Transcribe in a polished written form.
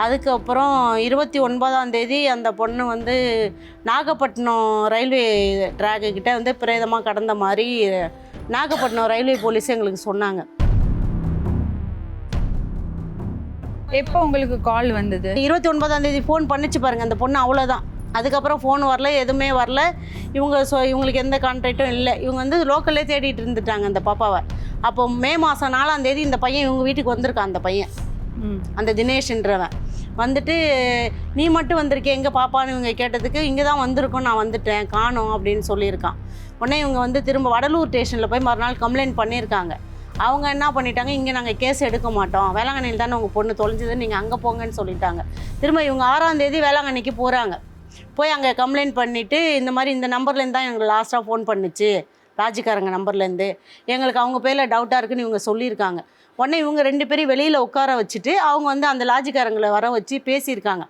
அதுக்கப்புறம் 29ஆம் தேதி அந்த பொண்ணு வந்து நாகப்பட்டினம் ரயில்வே ட்ராக்கு கிட்ட வந்து பிரேதமாக கடந்த மாதிரி நாகப்பட்டினம் ரயில்வே போலீஸ் எங்களுக்கு சொன்னாங்க. எப்போ உங்களுக்கு கால் வந்தது? 29ஆம் தேதி ஃபோன் பண்ணிச்சு பாருங்கள் அந்த பொண்ணு, அவ்வளோதான். அதுக்கப்புறம் ஃபோன் வரல, எதுவுமே வரல. இவங்களுக்கு எந்த கான்ட்ராக்டும் இல்லை. இவங்க வந்து லோக்கல்லே தேடிட்டு இருந்துட்டாங்க அந்த பாப்பாவை. அப்போ மே மாதம் 4ஆம் தேதி இந்த பையன் இவங்க வீட்டுக்கு வந்திருக்கான். அந்த பையன் அந்த தினேஷ்ன்றவன் வந்துட்டு, நீ மட்டும் வந்திருக்கே எங்கே பாப்பான்னு இவங்க கேட்டதுக்கு, இங்கே தான் வந்திருக்கோம், நான் வந்துட்டேன், காணோம் அப்படின்னு சொல்லியிருக்கான். உடனே இவங்க வந்து திரும்ப வடலூர் ஸ்டேஷனில் போய் மறுநாள் கம்ப்ளைண்ட் பண்ணியிருக்காங்க. அவங்க என்ன பண்ணிட்டாங்க, இங்கே நாங்கள் கேஸ் எடுக்க மாட்டோம், வேளாங்கண்ணியில் தானே உங்கள் பொண்ணு தொலைஞ்சது, நீங்கள் அங்கே போங்கன்னு சொல்லிட்டாங்க. திரும்ப இவங்க 6ஆம் தேதி வேளாங்கண்ணிக்கு போகிறாங்க. போய் அங்கே கம்ப்ளைண்ட் பண்ணிவிட்டு, இந்த மாதிரி இந்த நம்பர்லேருந்து தான் எங்களுக்கு லாஸ்ட்டாக ஃபோன் பண்ணிச்சு, லாட்ஜுக்காரங்க நம்பர்லேருந்து, எங்களுக்கு அவங்க பேரில் டவுட்டாக இருக்குன்னு இவங்க சொல்லியிருக்காங்க. உடனே இவங்க 2 பேரையும் வெளியில் உட்கார வச்சுட்டு அவங்க வந்து அந்த லாட்ஜுக்காரங்களை வர வச்சு பேசியிருக்காங்க.